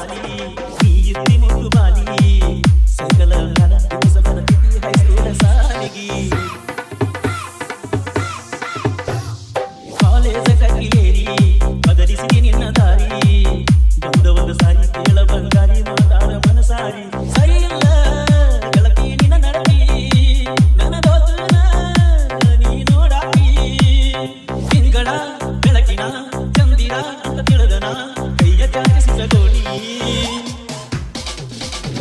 ಬಾಲಿ ನೀ ಇದ್ದಿ ಮುದ್ದು ಬಾಲಿ ಸಕಲ ಘನ ದಿವಸ ಬರತಿದ್ದಿ ಹೈಸ್ಕೂಲ ಸಾಲಿಗಿ ಕಾಲೇಜ ಕಗ್ಗಿಲೇರಿ ಬದಲಿಸಿ ನಿನ್ನ ದಾರಿ ಬಂದವದ ಸಾರಿ ಕೇಳ ಬಂಗಾರಿ ಮಾತಾಡ ಮನಸಾರಿ ಸರಿ ಇಲ್ಲ ಗೆಳತಿ ನಿನ್ನ ನಡತಿ ನನ್ನ ದೋಸ್ತನ ನೀ ನೋಡಾಕಿ ತಿಂಗಳ ಬೆಳಕಿನ ಚಂದಿರ ಅಂತ ತಿಳಿದನ ಕೈಯ ಚಾಚಿಸಿದ ಗೋಣಿ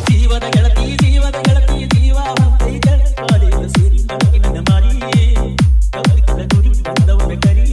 ಜೀವದ ಗೆಳತಿ ಜೀವ ಹೊಂತೈತ ಕಾಲೇಜ ಸೇರಿ ನಮಗೆ ನನ್ನ ಮಾರಿ ಕವಿತದ ಗುರಿ ಬಂದವನ ಕರಿ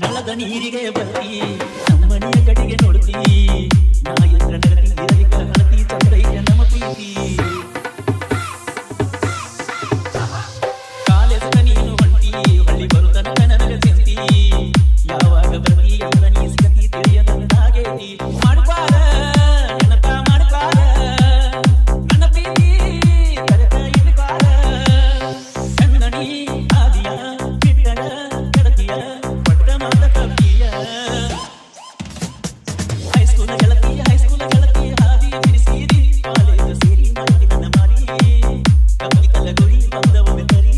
ನಳದ ನೀರಿಗೆ ಬರ್ತಿ ನಮ್ಮನೆಯ ಕಡೆಗೆ ನೋಡ್ತಿ ನಾ ಎದ್ರ ನಡತಿ ಇರಲಿಕ ಹಳತಿ ಚಂದ್ರಯ್ಯ ನಮ್ಮ ಪ್ರೀತಿ ಕಾಲೇಜದ ನೀನು ಹೊಂಟಿ ಹಳ್ಳಿ ಬರುತ್ತನ ನನಗ ಚಿಂತಿ ಯಾವಾಗ ಬರ್ತಿ ಎಲ್ಲ ನೀ ಸಿಗತಿ ತಿಳಿಯದಂತಾಗೈತಿ ಮಾಡ್ಬಾರ ನೆನಪ ಮಾಡ್ಬಾರ ನನ್ನ ಪ್ರೀತಿ ಕರೆತ ಇಡ್ಬಾರ ಕಣ್ಣಣಿ ಆದಿಯ ಬಿಟ್ಟನ ಕಡತಿಯ ಹೈಸ್ಕೂಲ ಗೆಳತಿ ಹಾದಿ ಬಿಡಿಸಿದಿ ಕಾಲೇಜ ಸೇರಿ ಮಾಡಿ ನನ್ನ ಮಾರಿ ಕವಿತಲ ಗುರಿ ಬಂದವನ ಕರಿ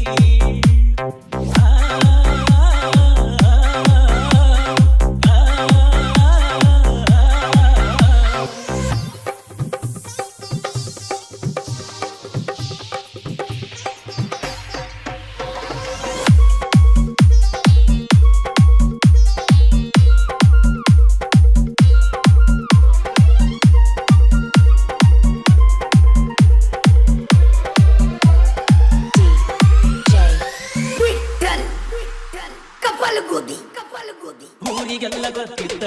ಊರಿಗೆಲ್ಲ ಗೊತ್ತಿತ್ತ